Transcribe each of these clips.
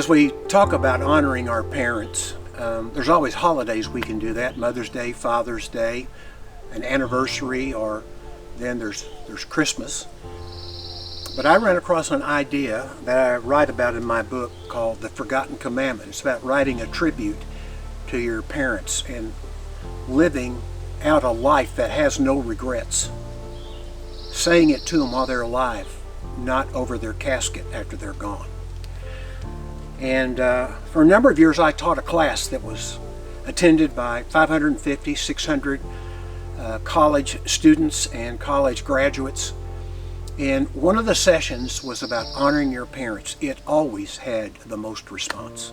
As we talk about honoring our parents, there's always holidays we can do that. Mother's Day, Father's Day, an anniversary, or then there's Christmas. But I ran across an idea that I write about in my book called The Forgotten Commandment. It's about writing a tribute to your parents and living out a life that has no regrets. Saying it to them while they're alive, not over their casket after they're gone. And for a number of years I taught a class that was attended by 550, 600 college students and college graduates. And one of the sessions was about honoring your parents. It always had the most response.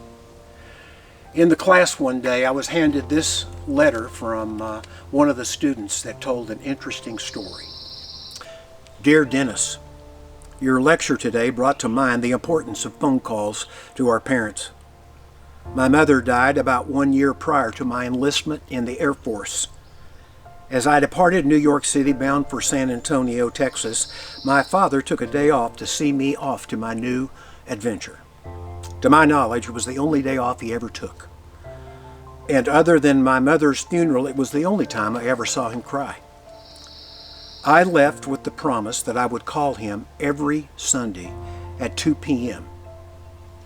In the class one day, I was handed this letter from one of the students that told an interesting story. Dear Dennis, your lecture today brought to mind the importance of phone calls to our parents. My mother died about 1 year prior to my enlistment in the Air Force. As I departed New York City bound for San Antonio, Texas, my father took a day off to see me off to my new adventure. To my knowledge, it was the only day off he ever took. And other than my mother's funeral, it was the only time I ever saw him cry. I left with the promise that I would call him every Sunday at 2 p.m.,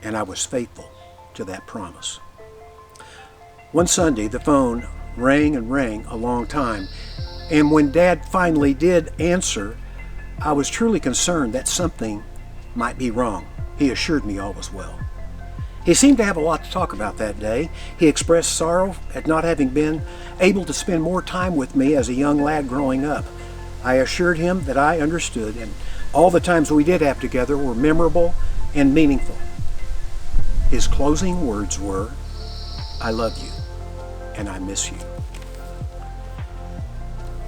and I was faithful to that promise. One Sunday, the phone rang and rang a long time, and when Dad finally did answer, I was truly concerned that something might be wrong. He assured me all was well. He seemed to have a lot to talk about that day. He expressed sorrow at not having been able to spend more time with me as a young lad growing up. I assured him that I understood, and all the times we did have together were memorable and meaningful. His closing words were, I love you, and I miss you.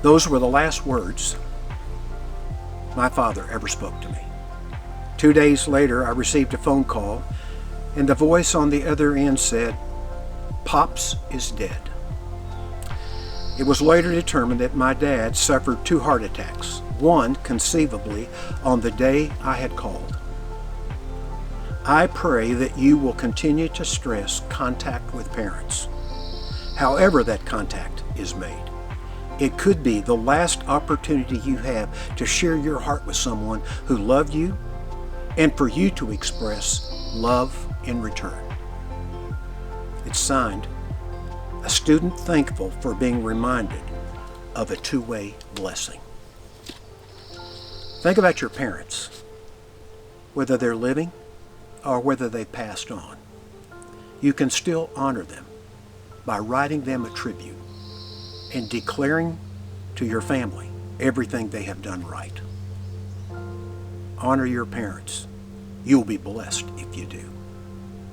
Those were the last words my father ever spoke to me. 2 days later, I received a phone call, and the voice on the other end said, Pops is dead. It was later determined that my dad suffered 2 heart attacks, one conceivably on the day I had called. I pray that you will continue to stress contact with parents, however that contact is made. It could be the last opportunity you have to share your heart with someone who loved you and for you to express love in return. It's signed, a student thankful for being reminded of a two-way blessing. Think about your parents, whether they're living or whether they passed on. You can still honor them by writing them a tribute and declaring to your family everything they have done right. Honor your parents. You'll be blessed if you do,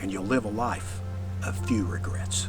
and you'll live a life of few regrets.